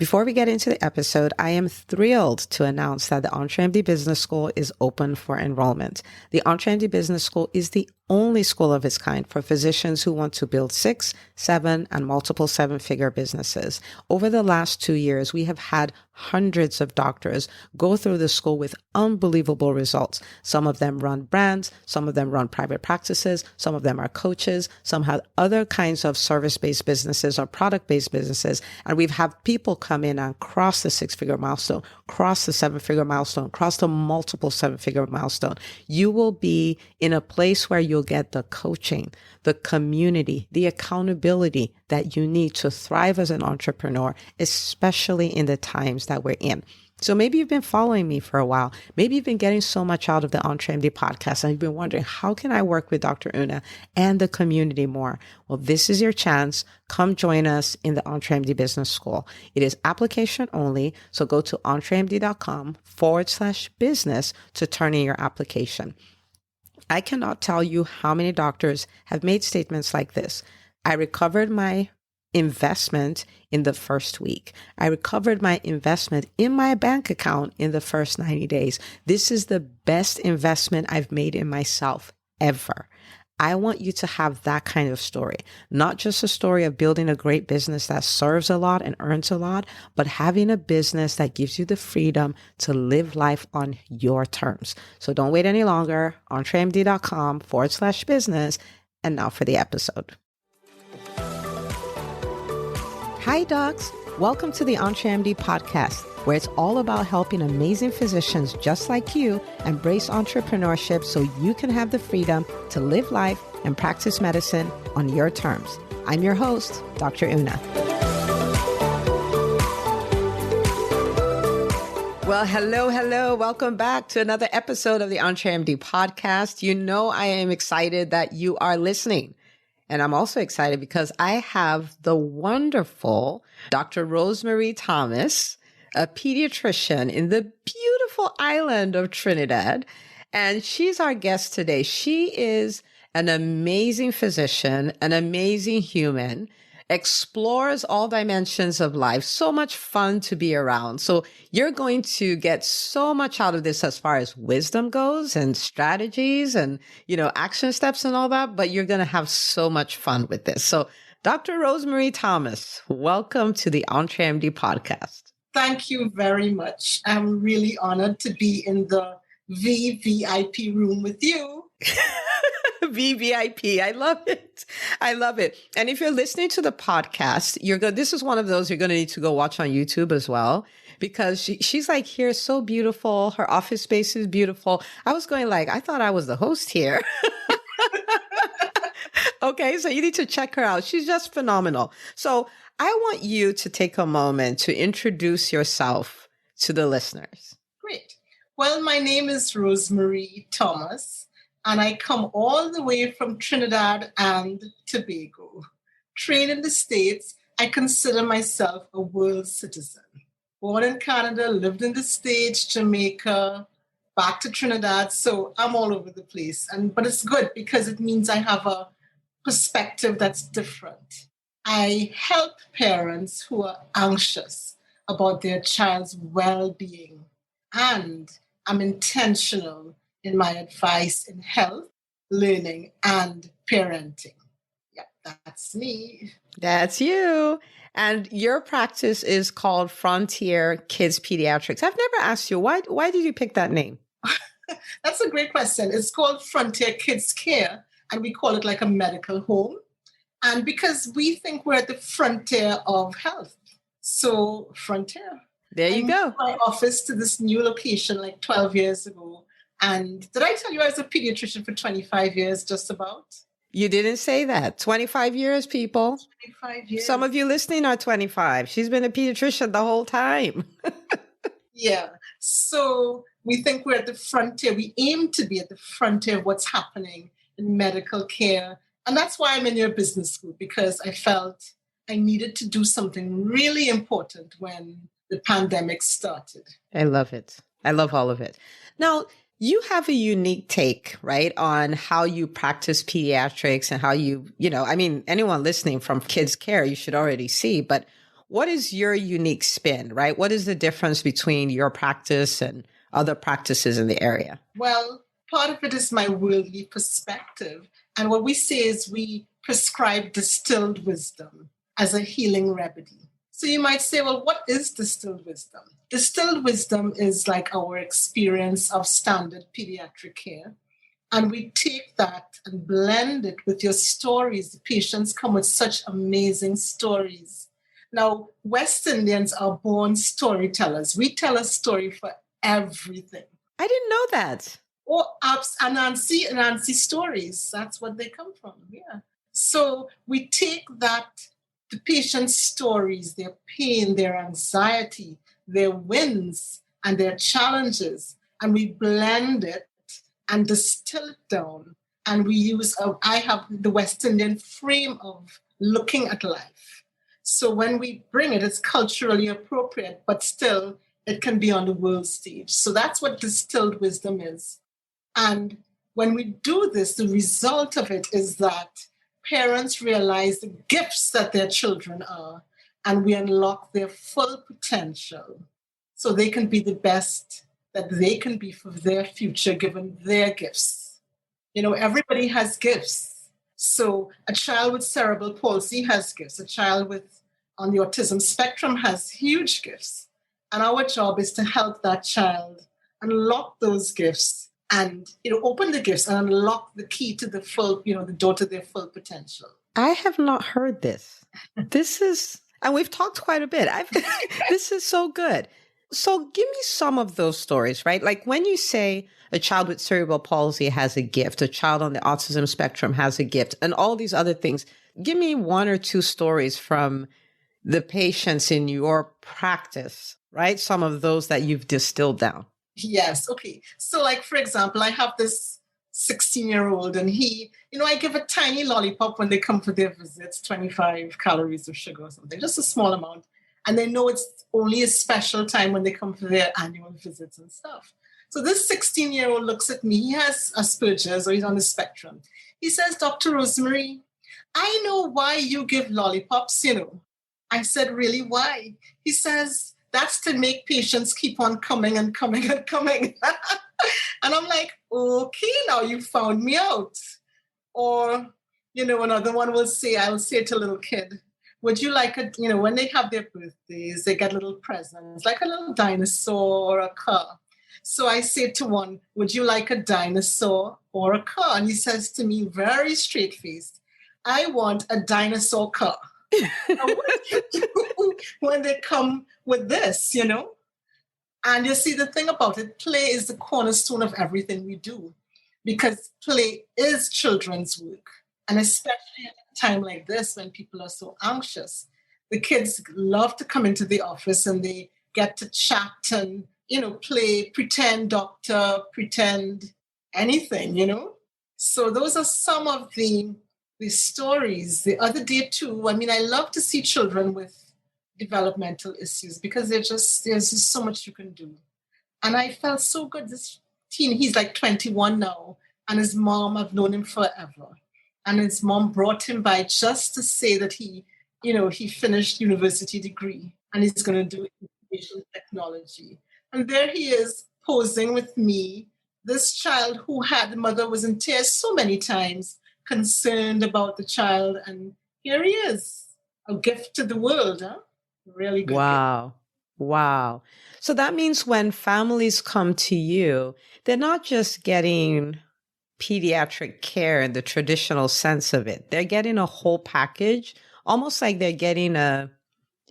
Before we get into the episode, I am thrilled to announce that the EntreMD Business School is open for enrollment. The EntreMD Business School is the only school of its kind for physicians who want to build 6, 7, and multiple 7-figure businesses. Over the last 2 years, we have had hundreds of doctors go through the school with unbelievable results. Some of them run brands, some of them run private practices, some of them are coaches, some have other kinds of service-based businesses or product-based businesses. And we've had people come in and cross the 6-figure milestone, cross the 7-figure milestone, cross the multiple 7-figure milestone. You will be in a place where you'll get the coaching, the community, the accountability that you need to thrive as an entrepreneur, especially in the times that we're in. So maybe you've been following me for a while. Maybe you've been getting so much out of the EntreMD podcast and you've been wondering, how can I work with Dr. Una and the community more? Well, this is your chance. Come join us in the EntreMD Business School. It is application only. So go to entremd.com/business to turn in your application. I cannot tell you how many doctors have made statements like this. I recovered my investment in the first week. I recovered my investment in my bank account in the first 90 days. This is the best investment I've made in myself ever. I want you to have that kind of story, not just a story of building a great business that serves a lot and earns a lot, but having a business that gives you the freedom to live life on your terms. So don't wait any longer. entremd.com/business. And now for the episode. Hi, docs. Welcome to the EntreMD podcast, where it's all about helping amazing physicians just like you embrace entrepreneurship so you can have the freedom to live life and practice medicine on your terms. I'm your host, Dr. Una. Well, hello. Welcome back to another episode of the EntreMD podcast. You know, I am excited that you are listening. And I'm also excited because I have the wonderful Dr. Rosemary Thomas, a pediatrician in the beautiful island of Trinidad. And she's our guest today. She is an amazing physician, an amazing human, explores all dimensions of life. So much fun to be around. So you're going to get so much out of this as far as wisdom goes and strategies and, action steps and all that, but you're going to have so much fun with this. So Dr. Rosemary Thomas, welcome to the EntreMD podcast. Thank you very much. I'm really honored to be in the VVIP room with you. VVIP. I love it. And if you're listening to the podcast, this is one of those you're going to need to go watch on YouTube as well, because she's like here, so beautiful. Her office space is beautiful. I was going I thought I was the host here. Okay. So you need to check her out. She's just phenomenal. So I want you to take a moment to introduce yourself to the listeners. Great. Well, my name is Rosemary Thomas, and I come all the way from Trinidad and Tobago. Trained in the States, I consider myself a world citizen. Born in Canada, lived in the States, Jamaica, back to Trinidad. So I'm all over the place. But it's good because it means I have a perspective that's different. I help parents who are anxious about their child's well-being, and I'm intentional in my advice in health, learning, and parenting. Yeah, that's me. That's you. And your practice is called Frontier Kids Pediatrics. I've never asked you, why did you pick that name? That's a great question. It's called Frontier Kids Care, and we call it like a medical home. And because we think we're at the frontier of health. So Frontier. There you go. I moved my office to this new location 12 years ago. And did I tell you I was a pediatrician for 25 years, just about? You didn't say that. 25 years, people. 25 years. Some of you listening are 25. She's been a pediatrician the whole time. Yeah. So we think we're at the frontier. We aim to be at the frontier of what's happening in medical care. And that's why I'm in your business school, because I felt I needed to do something really important when the pandemic started. I love it. I love all of it. Now, you have a unique take, right, on how you practice pediatrics and how anyone listening from kids care, you should already see. But what is your unique spin, right? What is the difference between your practice and other practices in the area? Well, part of it is my worldly perspective. And what we say is we prescribe distilled wisdom as a healing remedy. So you might say, well, what is distilled wisdom? Distilled wisdom is like our experience of standard pediatric care. And we take that and blend it with your stories. The patients come with such amazing stories. Now, West Indians are born storytellers. We tell a story for everything. I didn't know that. Or Nancy stories. That's what they come from. Yeah. So we take that, the patient's stories, their pain, their anxiety, their wins, and their challenges, and we blend it and distill it down. And we use, I have the West Indian frame of looking at life. So when we bring it, it's culturally appropriate, but still it can be on the world stage. So that's what distilled wisdom is. And when we do this, the result of it is that parents realize the gifts that their children are, and we unlock their full potential so they can be the best that they can be for their future, given their gifts. You know, everybody has gifts. So a child with cerebral palsy has gifts. A child on the autism spectrum has huge gifts. And our job is to help that child unlock those gifts and, open the gifts and unlock the key to the full, the door to their full potential. I have not heard this. And we've talked quite a bit. This is so good. So give me some of those stories, right? Like when you say a child with cerebral palsy has a gift, a child on the autism spectrum has a gift, and all these other things, give me one or two stories from the patients in your practice, right? Some of those that you've distilled down. Yes. Okay. So like, for example, I have this 16-year-old and he, I give a tiny lollipop when they come for their visits, 25 calories of sugar or something, just a small amount. And they know it's only a special time when they come for their annual visits and stuff. So this 16-year-old looks at me. He has Asperger's, or he's on the spectrum. He says, Dr. Rosemary, I know why you give lollipops, I said, really, why? He says, that's to make patients keep on coming and coming and coming. And I'm like, okay, now you found me out. Or, another one will say, I'll say to a little kid, would you like when they have their birthdays, they get little presents, like a little dinosaur or a car. So I say to one, would you like a dinosaur or a car? And he says to me, very straight-faced, I want a dinosaur car. When they come with this, And you see, the thing about it, play is the cornerstone of everything we do, because play is children's work. And especially at a time like this, when people are so anxious, the kids love to come into the office and they get to chat and, play, pretend doctor, pretend anything, So those are some of the stories. The other day too, I love to see children with developmental issues because there's just so much you can do. And I felt so good. This teen, he's like 21 now, and his mom, I've known him forever. And his mom brought him by just to say that he finished university degree and he's going to do information technology. And there he is posing with me, this child who had the mother was in tears so many times, concerned about the child. And here he is, a gift to the world, huh? Really good. Wow. Gift. Wow. So that means when families come to you, they're not just getting pediatric care in the traditional sense of it. They're getting a whole package, almost like they're getting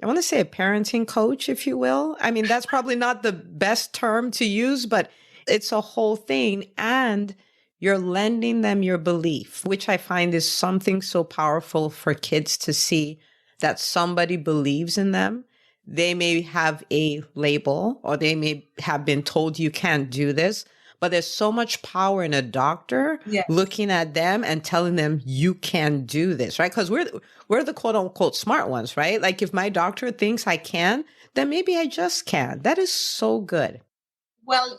I want to say a parenting coach, if you will. That's probably not the best term to use, but it's a whole thing. And you're lending them your belief, which I find is something so powerful for kids to see that somebody believes in them. They may have a label or they may have been told you can't do this, but there's so much power in a doctor looking at them and telling them you can do this, right? Because we're the quote unquote smart ones, right? Like if my doctor thinks I can, then maybe I just can. That is so good. Well,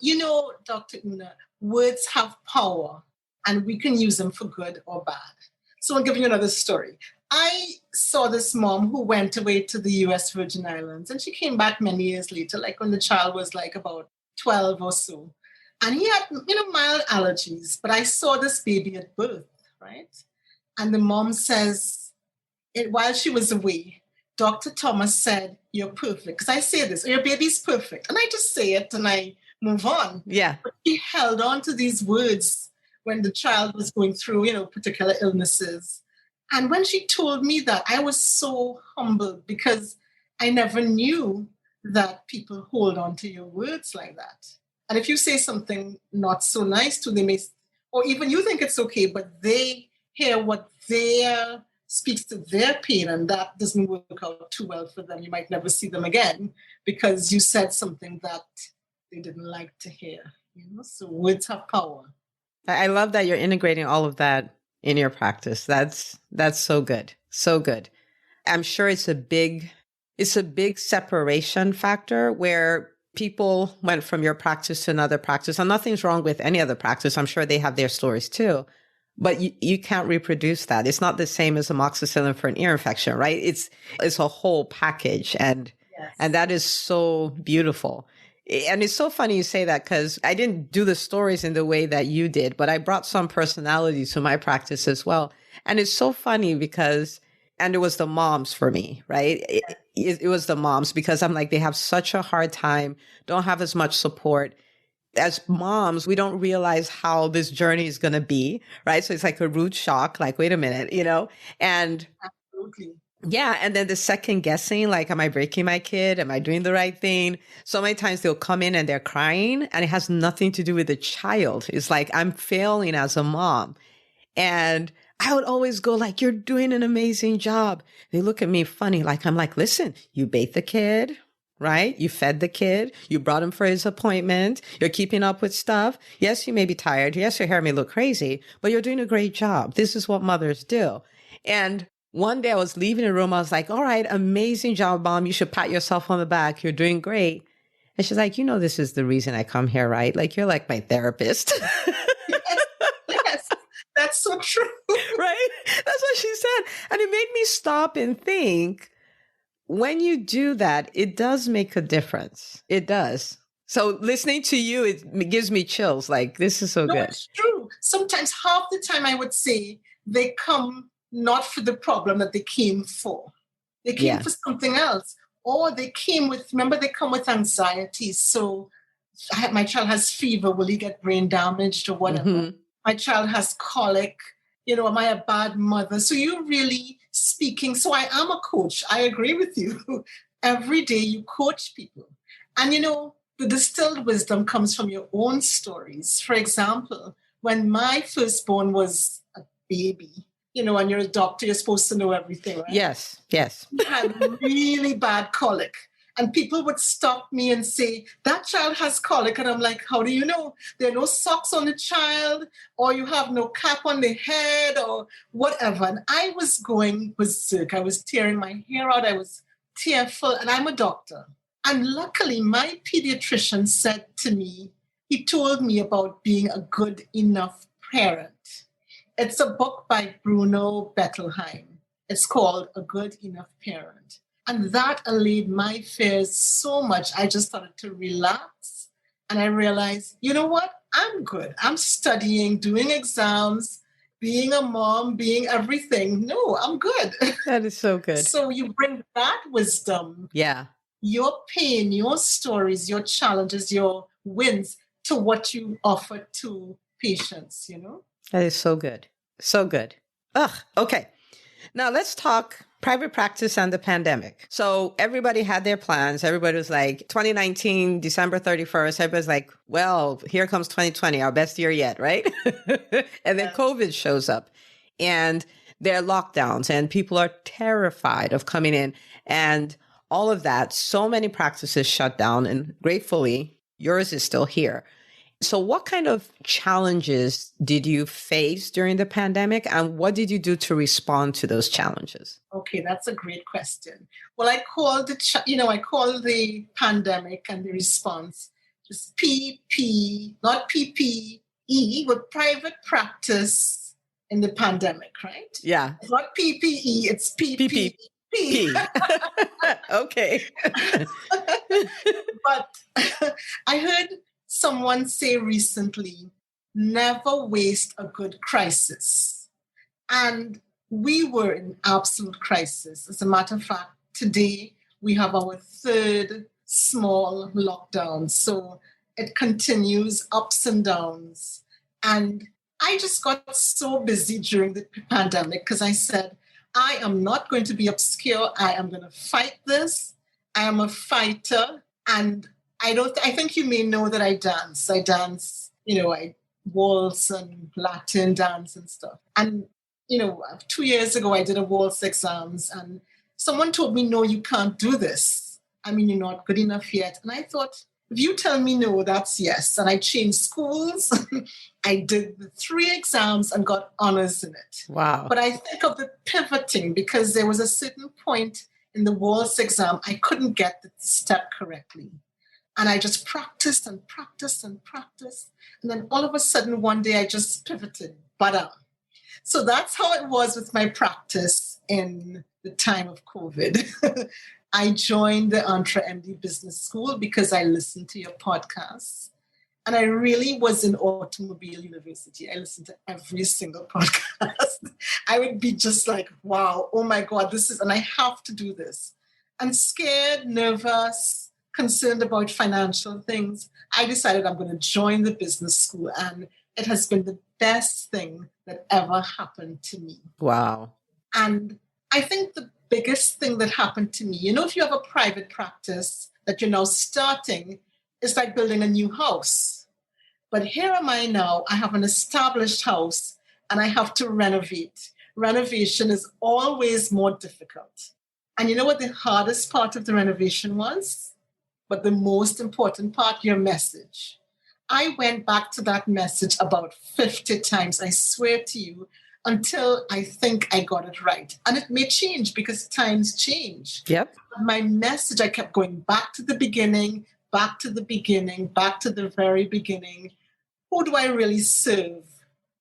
Dr. Una, words have power and we can use them for good or bad. So I'll give you another story. I saw this mom who went away to the US Virgin Islands, and she came back many years later, like when the child was like about 12 or so. And he had, mild allergies, but I saw this baby at birth, right? And the mom says, while she was away, Dr. Thomas said, "You're perfect." Because I say this, "Your baby's perfect." And I just say it and I move on. Yeah. But she held on to these words when the child was going through, particular illnesses. And when she told me that, I was so humbled because I never knew that people hold on to your words like that. And if you say something not so nice to them, or even you think it's okay, but they hear what their speaks to their pain, and that doesn't work out too well for them. You might never see them again because you said something that they didn't like to hear. So words have power. I love that you're integrating all of that in your practice. That's so good. So good. I'm sure it's a big separation factor where people went from your practice to another practice. And nothing's wrong with any other practice. I'm sure they have their stories too. But you can't reproduce that. It's not the same as amoxicillin for an ear infection, right? It's a whole package. And Yes. And that is so beautiful. And it's so funny you say that because I didn't do the stories in the way that you did, but I brought some personality to my practice as well. And it's so funny because, and it was the moms for me, right? It was the moms because I'm like, they have such a hard time, don't have as much support. As moms, we don't realize how this journey is going to be, right? So it's like a rude shock, like, wait a minute, and Absolutely. yeah. And then the second guessing, like, am I breaking my kid? Am I doing the right thing? So many times they'll come in and they're crying and it has nothing to do with the child. It's like, I'm failing as a mom. And I would always go like, you're doing an amazing job. They look at me funny. Like, I'm like, listen, you bathed the kid, right? You fed the kid. You brought him for his appointment. You're keeping up with stuff. Yes, you may be tired. Yes, your hair may look crazy, but you're doing a great job. This is what mothers do. And one day I was leaving the room. I was like, all right, amazing job, mom. You should pat yourself on the back. You're doing great. And she's like, this is the reason I come here, right? Like, you're like my therapist. Yes, that's so true. Right? That's what she said. And it made me stop and think, when you do that, it does make a difference. It does. So listening to you, it gives me chills. Like, this is so No, good. it's true. Sometimes half the time I would say they come not for the problem that they came for. They came for something else. Or they come with anxiety. So my child has fever. Will he get brain damaged or whatever? Mm-hmm. My child has colic. Am I a bad mother? So you're really speaking. So I am a coach. I agree with you. Every day you coach people. And, the distilled wisdom comes from your own stories. For example, when my firstborn was a baby, and you're a doctor, you're supposed to know everything, right? Yes. He had really bad colic. And people would stop me and say, that child has colic. And I'm like, how do you know? There are no socks on the child, or you have no cap on the head, or whatever. And I was going berserk. I was tearing my hair out. I was tearful. And I'm a doctor. And luckily, my pediatrician said to me, he told me about being a good enough parent. It's a book by Bruno Bettelheim. It's called A Good Enough Parent. And that allayed my fears so much. I just started to relax. And I realized, you know what? I'm good. I'm studying, doing exams, being a mom, being everything. No, I'm good. That is so good. So you bring that wisdom, your pain, your stories, your challenges, your wins to what you offer to patients, That is so good. So good. Okay. Now let's talk private practice and the pandemic. So everybody had their plans. Everybody was like, 2019, December 31st, everybody's like, well, here comes 2020, our best year yet, right? And then COVID shows up and there are lockdowns and people are terrified of coming in and all of that. So many practices shut down and gratefully yours is still here. So what kind of challenges did you face during the pandemic and what did you do to respond to those challenges? Okay, that's a great question. Well, I call the pandemic and the response just PP, not PPE, with private practice in the pandemic, right? Yeah. It's not PPE, it's PPP. P. Okay. But I heard someone say recently, never waste a good crisis. And we were in absolute crisis. As a matter of fact, today we have our third small lockdown. So it continues ups and downs. And I just got so busy during the pandemic because I said, I am not going to be obscure. I am going to fight this. I am a fighter. And I think you may know that I dance. I dance, I waltz and Latin dance and stuff. And 2 years ago, I did a waltz exams and someone told me, no, you can't do this. I mean, you're not good enough yet. And I thought, if you tell me no, that's yes. And I changed schools. I did the 3 exams and got honors in it. Wow. But I think of the pivoting because there was a certain point in the waltz exam, I couldn't get the step correctly. And I just practiced and practiced and practiced. And then all of a sudden, one day I just pivoted. Bada. So that's how it was with my practice in the time of COVID. I joined the EntreMD Business School because I listened to your podcasts. And I really was in Automobile University. I listened to every single podcast. I would be just like, wow, oh my God, and I have to do this. And scared, nervous, concerned about financial things, I decided I'm going to join the business school. And it has been the best thing that ever happened to me. Wow. And I think the biggest thing that happened to me, if you have a private practice that you're now starting, it's like building a new house. But here am I now. I have an established house and I have to renovate. Renovation is always more difficult. And you know what the hardest part of the renovation was? But the most important part, your message. I went back to that message about 50 times, I swear to you, until I think I got it right. And it may change because times change. Yep. My message, I kept going back to the beginning, back to the beginning, back to the very beginning. Who do I really serve?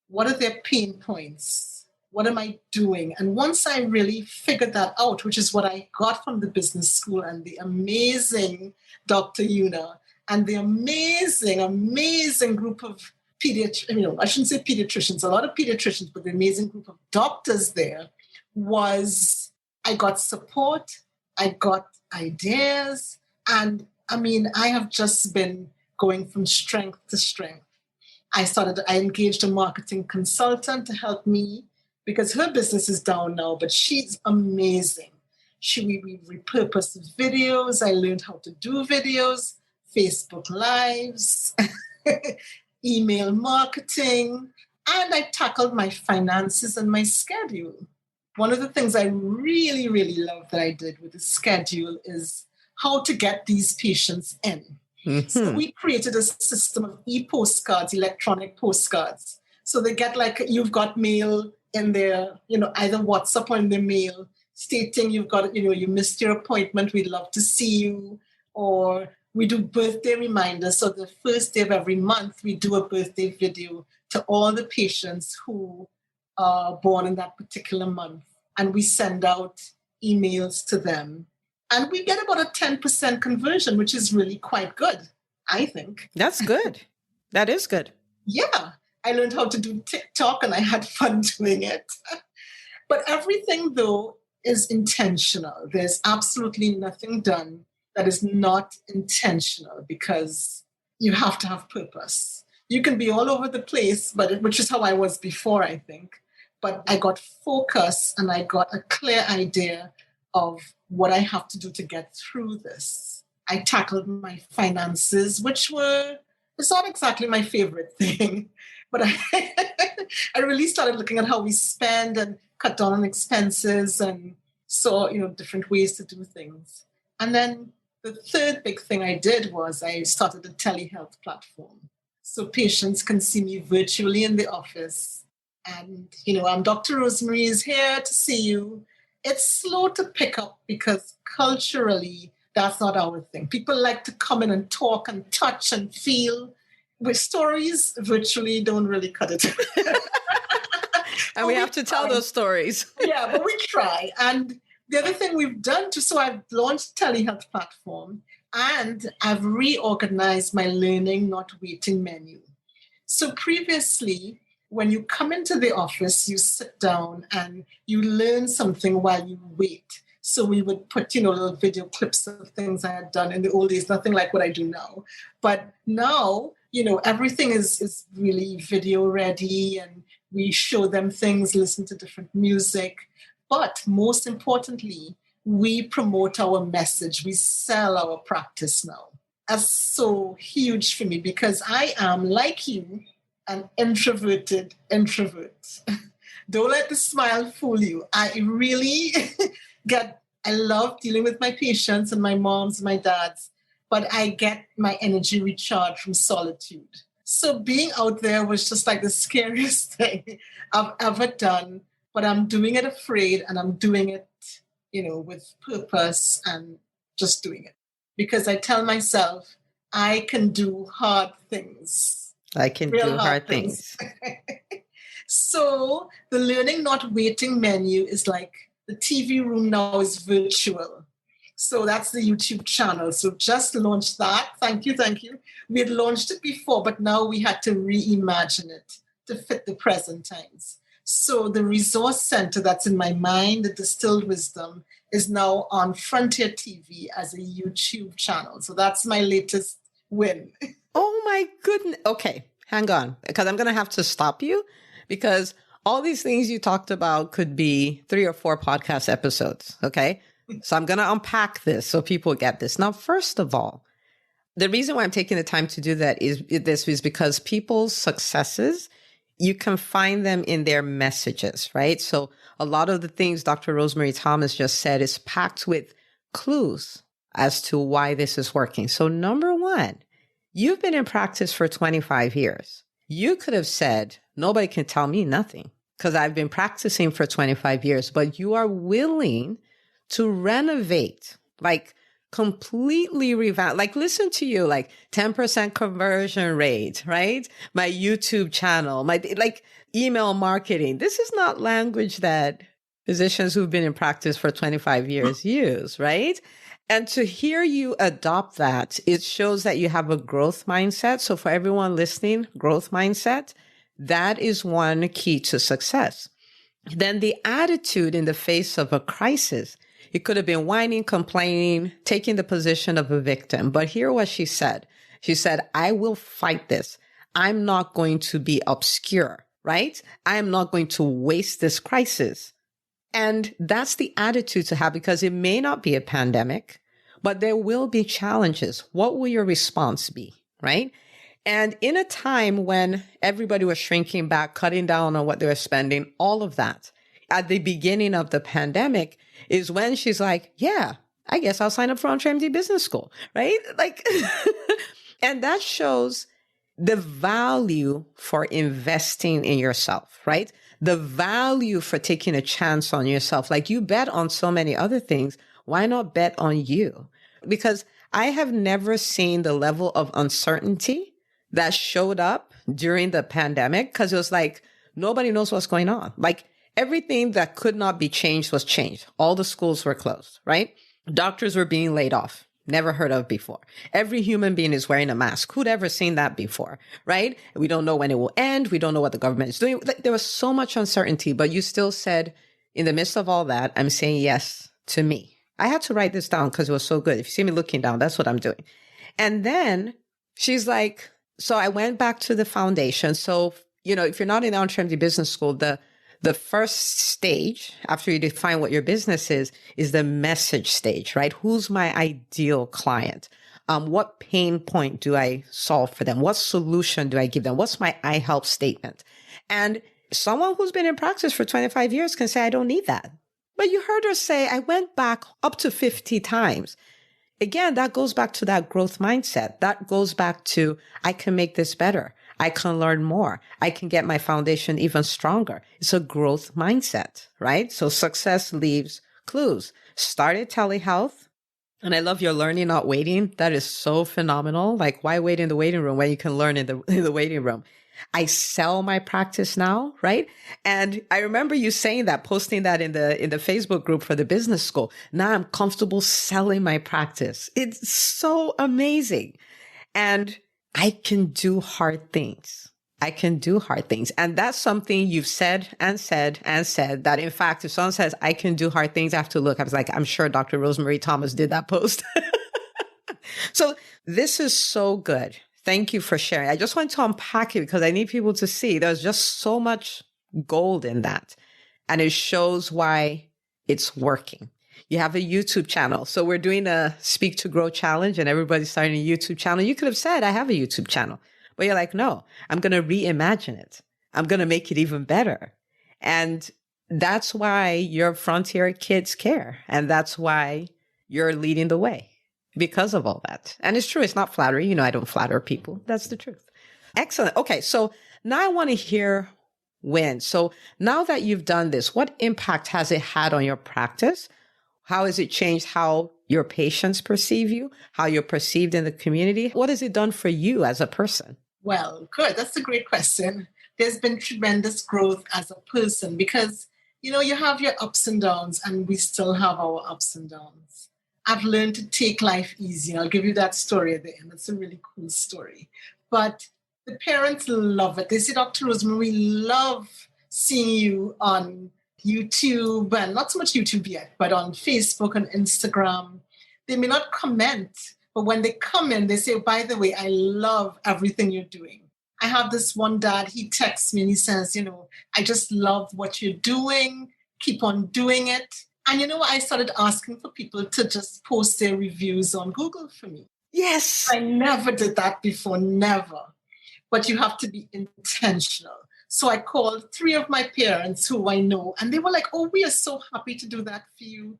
What are their pain points? What am I doing? And once I really figured that out, which is what I got from the business school and the amazing Dr. Yuna and the amazing, amazing group of I shouldn't say pediatricians, a lot of pediatricians, but the amazing group of doctors there was I got support, I got ideas, and I have just been going from strength to strength. I engaged a marketing consultant to help me because her business is down now, but she's amazing. We repurposed videos. I learned how to do videos, Facebook Lives, email marketing, and I tackled my finances and my schedule. One of the things I really, really love that I did with the schedule is how to get these patients in. Mm-hmm. So we created a system of e-postcards, electronic postcards. So they get you've got mail in their, either WhatsApp or in their mail stating you've got, you missed your appointment, we'd love to see you, or we do birthday reminders. So the first day of every month, we do a birthday video to all the patients who are born in that particular month. And we send out emails to them. And we get about a 10% conversion, which is really quite good, I think. That's good. That is good. Yeah. I learned how to do TikTok and I had fun doing it. But everything, though, is intentional. There's absolutely nothing done that is not intentional because you have to have purpose. You can be all over the place, which is how I was before, I think. But I got focus and I got a clear idea of what I have to do to get through this. I tackled my finances, it's not exactly my favorite thing, but I really started looking at how we spend and cut down on expenses and saw, different ways to do things. And then the third big thing I did was I started a telehealth platform. So patients can see me virtually in the office. And, I'm Dr. Rosemary is here to see you. It's slow to pick up because culturally, that's not our thing. People like to come in and talk and touch and feel. With stories, virtually don't really cut it. And we have to tell those stories. Yeah, but we try. And the other thing we've done too, so I've launched telehealth platform and I've reorganized my learning, not waiting menu. So previously, when you come into the office, you sit down and you learn something while you wait. So we would put, little video clips of things I had done in the old days, nothing like what I do now. But now, everything is really video ready and we show them things, listen to different music. But most importantly, we promote our message. We sell our practice now. That's so huge for me because I am, like you, an introverted introvert. Don't let the smile fool you. I really I love dealing with my patients and my moms, my dads, but I get my energy recharged from solitude. So being out there was just like the scariest thing I've ever done, but I'm doing it afraid and I'm doing it, with purpose and just doing it. Because I tell myself, I can do hard things. I can do hard things. So the learning, not waiting menu is like the TV room now is virtual. So that's the YouTube channel. So just launched that. Thank you. We had launched it before, but now we had to reimagine it to fit the present times. So the resource center that's in my mind, the Distilled Wisdom, is now on Frontier TV as a YouTube channel. So that's my latest win. Oh my goodness. Okay, hang on, because I'm going to have to stop you because all these things you talked about could be 3 or 4 podcast episodes. Okay. So I'm going to unpack this so people get this. Now, first of all, the reason why I'm taking the time to do that is because people's successes, you can find them in their messages, right? So a lot of the things Dr. Rosemary Thomas just said is packed with clues as to why this is working. So number one, you've been in practice for 25 years. You could have said, nobody can tell me nothing because I've been practicing for 25 years, but you are willing to renovate, like completely revamp, like listen to you, like 10% conversion rate, right? My YouTube channel, my like email marketing. This is not language that physicians who've been in practice for 25 years use, right? And to hear you adopt that, it shows that you have a growth mindset. So for everyone listening, growth mindset, that is one key to success. Then the attitude in the face of a crisis. It could have been whining, complaining, taking the position of a victim. But hear what she said. She said, I will fight this. I'm not going to be obscure, right? I am not going to waste this crisis. And that's the attitude to have because it may not be a pandemic, but there will be challenges. What will your response be, right? And in a time when everybody was shrinking back, cutting down on what they were spending, all of that, at the beginning of the pandemic is when she's like, yeah, I guess I'll sign up for EntreMD Business School, right? Like, and that shows the value for investing in yourself, right? The value for taking a chance on yourself. Like you bet on so many other things. Why not bet on you? Because I have never seen the level of uncertainty that showed up during the pandemic because it was like, nobody knows what's going on. Like everything that could not be changed was changed. All the schools were closed, right? Doctors were being laid off. Never heard of before. Every human being is wearing a mask. Who'd ever seen that before, right? We don't know when it will end. We don't know what the government is doing. Like, there was so much uncertainty, but you still said, in the midst of all that, I'm saying yes to me. I had to write this down because it was so good. If you see me looking down, that's what I'm doing. And then she's like, so I went back to the foundation. So, if you're not in the EntreMD Business School, the first stage after you define what your business is the message stage, right? Who's my ideal client? What pain point do I solve for them? What solution do I give them? What's my I help statement? And someone who's been in practice for 25 years can say, I don't need that. But you heard her say, I went back up to 50 times. Again, that goes back to that growth mindset. That goes back to, I can make this better. I can learn more. I can get my foundation even stronger. It's a growth mindset, right? So success leaves clues. Started telehealth. And I love your learning, not waiting. That is so phenomenal. Like, why wait in the waiting room when you can learn in the waiting room? I sell my practice now, right? And I remember you saying that, posting that in the Facebook group for the business school. Now I'm comfortable selling my practice. It's so amazing. And I can do hard things. I can do hard things. And that's something you've said and said and said, that in fact, if someone says I can do hard things, I have to look. I was like, I'm sure Dr. Rosemary Thomas did that post. So this is so good. Thank you for sharing. I just want to unpack it because I need people to see there's just so much gold in that. And it shows why it's working. You have a YouTube channel. So we're doing a Speak to Grow challenge and everybody's starting a YouTube channel. You could have said, I have a YouTube channel, but you're like, no, I'm going to reimagine it. I'm going to make it even better. And that's why your Frontier Kids care. And that's why you're leading the way because of all that. And it's true. It's not flattery. You know, I don't flatter people. That's the truth. Excellent. Okay. So now I want to hear when. So now that you've done this, what impact has it had on your practice? How has it changed how your patients perceive you, how you're perceived in the community? What has it done for you as a person? Well, good. That's a great question. There's been tremendous growth as a person because, you have your ups and downs, and we still have our ups and downs. I've learned to take life easy. I'll give you that story at the end. It's a really cool story. But the parents love it. They say, Dr. Rosemary, we love seeing you on YouTube, and not so much YouTube yet, but on Facebook and Instagram. They may not comment, but when they come in, they say, by the way, I love everything you're doing. I have this one dad, he texts me and he says, I just love what you're doing. Keep on doing it. And I started asking for people to just post their reviews on Google for me. Yes. I never did that before, never. But you have to be intentional. So I called 3 of my parents who I know, and they were like, oh, we are so happy to do that for you.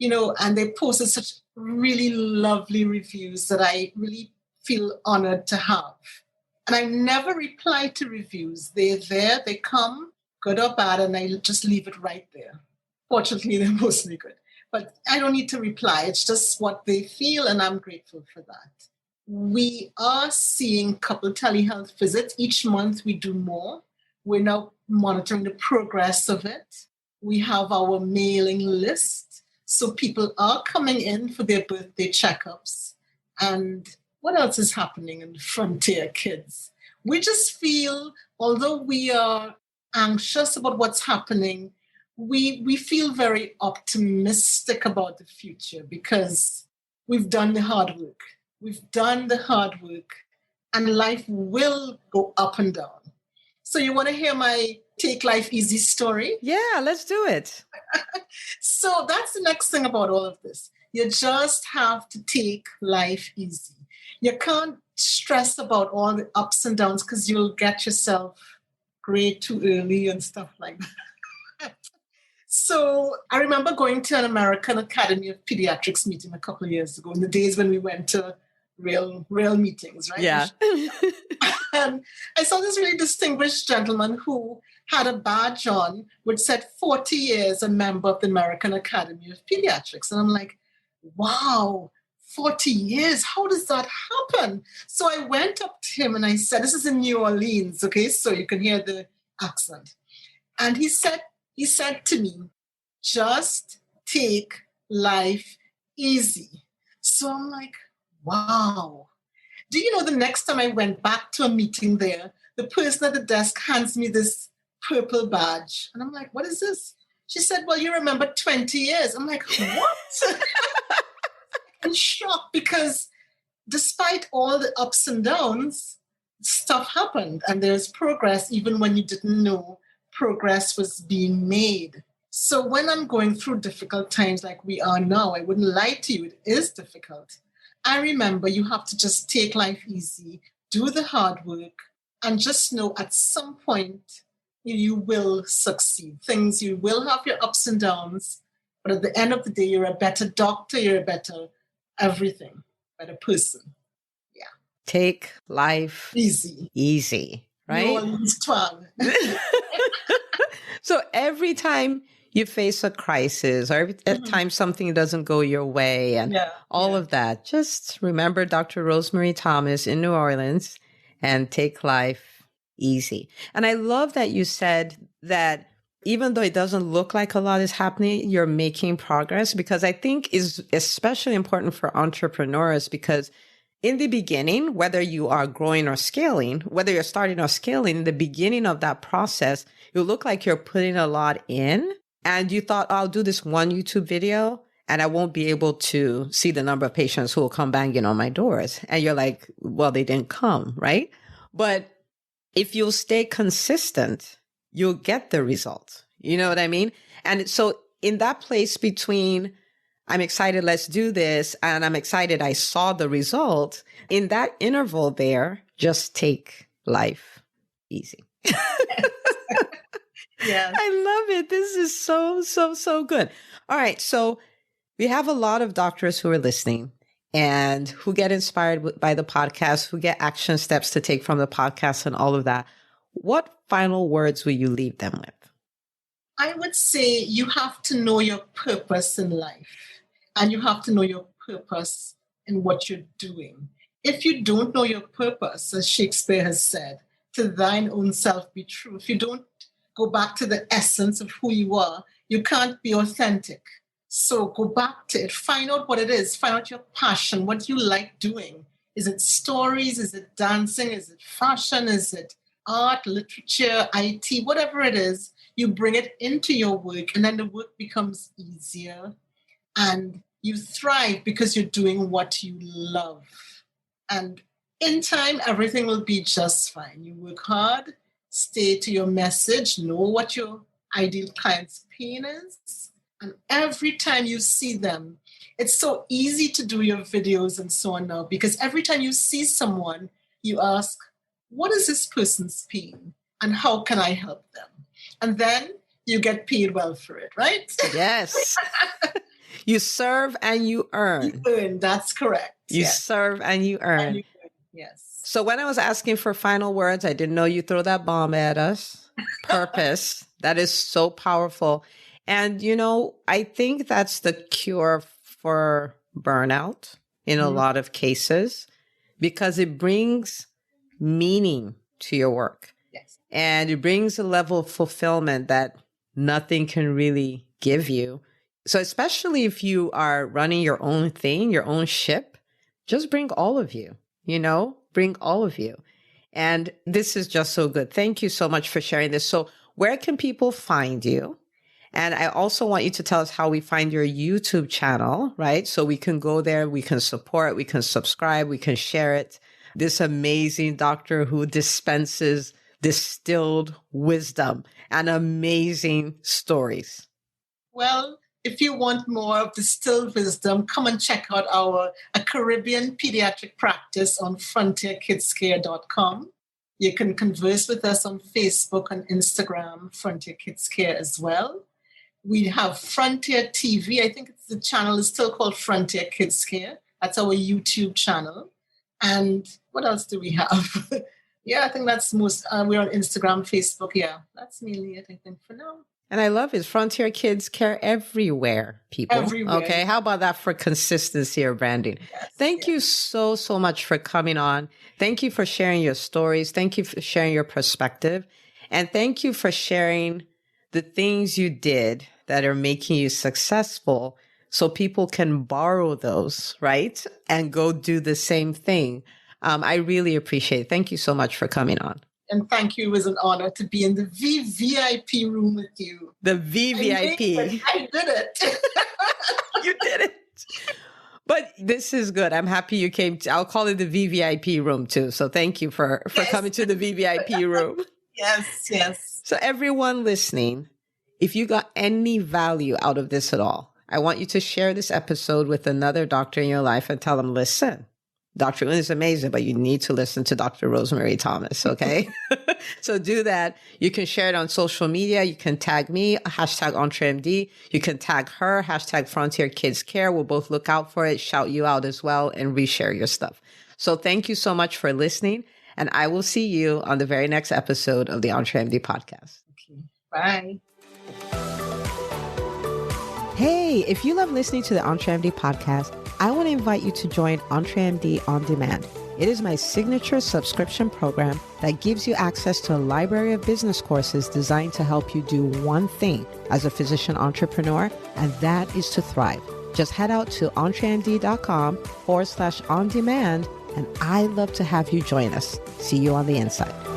And they posted such really lovely reviews that I really feel honored to have. And I never reply to reviews. They're there, they come, good or bad, and I just leave it right there. Fortunately, they're mostly good. But I don't need to reply. It's just what they feel, and I'm grateful for that. We are seeing couple telehealth visits. Each month we do more. We're now monitoring the progress of it. We have our mailing list. So people are coming in for their birthday checkups. And what else is happening in Frontier Kids? We just feel, although we are anxious about what's happening, we feel very optimistic about the future because we've done the hard work. We've done the hard work, and life will go up and down. So you want to hear my Take Life Easy story? Yeah, let's do it. So that's the next thing about all of this. You just have to take life easy. You can't stress about all the ups and downs because you'll get yourself grade too early and stuff like that. So I remember going to an American Academy of Pediatrics meeting a couple of years ago, in the days when we went to real meetings, right? Yeah. And I saw this really distinguished gentleman who had a badge on which said 40 years a member of the American Academy of Pediatrics. And I'm like, wow, 40 years, how does that happen? So I went up to him and I said, this is in New Orleans, okay, so you can hear the accent. And he said to me, just take life easy. So I'm like, wow. Do you know the next time I went back to a meeting there, the person at the desk hands me this purple badge. And I'm like, what is this? She said, well, you remember 20 years. I'm like, what? I'm shocked because despite all the ups and downs, stuff happened and there's progress even when you didn't know progress was being made. So when I'm going through difficult times like we are now, I wouldn't lie to you, it is difficult. I remember you have to just take life easy, do the hard work, and just know at some point you will succeed. You will have your ups and downs, but at the end of the day, you're a better doctor, you're a better everything, better person. Yeah. Take life easy, right? New Orleans twang. So every time you face a crisis or every time something doesn't go your way and all of that, just remember Dr. Rosemary Thomas in New Orleans and take life easy. And I love that you said that even though it doesn't look like a lot is happening, you're making progress, because I think is especially important for entrepreneurs, because in the beginning, whether you are growing or scaling, whether you're starting or scaling, in the beginning of that process, you look like you're putting a lot in, and you thought, I'll do this one YouTube video and I won't be able to see the number of patients who will come banging on my doors. And you're like, well, they didn't come, right? But if you'll stay consistent, you'll get the result. You know what I mean? And so in that place between, I'm excited, let's do this, and I'm excited I saw the result, in that interval there, just take life easy. Yes. I love it. This is so good. All right. So we have a lot of doctors who are listening and who get inspired by the podcast, who get action steps to take from the podcast and all of that. What final words will you leave them with? I would say you have to know your purpose in life, and you have to know your purpose in what you're doing. If you don't know your purpose, as Shakespeare has said, to thine own self be true. If you don't go back to the essence of who you are, you can't be authentic. So go back to it. Find out what it is. Find out your passion, what you like doing. Is it stories? Is it dancing? Is it fashion? Is it art, literature, IT? Whatever it is, you bring it into your work, and then the work becomes easier. And you thrive because you're doing what you love. And in time, everything will be just fine. You work hard, stay to your message, know what your ideal client's pain is. And every time you see them, it's so easy to do your videos and so on now, because every time you see someone, you ask, what is this person's pain? And how can I help them? And then you get paid well for it, right? Yes. You serve and you earn. You earn, that's correct. You yes. serve and you earn. And you earn. Yes. So when I was asking for final words, I didn't know you throw that bomb at us. Purpose. That is so powerful. And, you know, I think that's the cure for burnout in a lot of cases, because it brings meaning to your work. Yes. And it brings a level of fulfillment that nothing can really give you. So especially if you are running your own thing, your own ship, just bring all of you, bring all of you. And this is just so good. Thank you so much for sharing this. So where can people find you? And I also want you to tell us how we find your YouTube channel, right? So we can go there, we can support, we can subscribe, we can share it. This amazing doctor who dispenses distilled wisdom and amazing stories. Well, if you want more of distilled wisdom, come and check out a Caribbean pediatric practice on frontierkidscare.com. You can converse with us on Facebook and Instagram, Frontier Kids Care as well. We have Frontier TV. I think the channel is still called Frontier Kids Care. That's our YouTube channel. And what else do we have? Yeah, I think that's most. We're on Instagram, Facebook. Yeah, that's mainly it, I think, for now. And I love it. Frontier Kids Care everywhere, people. Everywhere. Okay, how about that for consistency or branding? Yes, Thank you so much for coming on. Thank you for sharing your stories. Thank you for sharing your perspective. And thank you for sharing the things you did that are making you successful so people can borrow those, right? And go do the same thing. I really appreciate it. Thank you so much for coming on. And thank you. It was an honor to be in the VVIP room with you. The VVIP. I did it. You did it. But this is good. I'm happy you came. I'll call it the VVIP room too. So thank you for coming to the VVIP room. Yes. So everyone listening, if you got any value out of this at all, I want you to share this episode with another doctor in your life and tell them, listen, Dr. Lynn is amazing, but you need to listen to Dr. Rosemary Thomas, okay? So do that. You can share it on social media. You can tag me, #EntreMD. You can tag her, #Frontier Kids Care. We'll both look out for it, shout you out as well, and reshare your stuff. So thank you so much for listening, and I will see you on the very next episode of the EntreMD podcast. Okay. Bye. Hey, if you love listening to the EntreMD podcast, I want to invite you to join EntreMD On Demand. It is my signature subscription program that gives you access to a library of business courses designed to help you do one thing as a physician entrepreneur, and that is to thrive. Just head out to entremd.com/on-demand, and I'd love to have you join us. See you on the inside.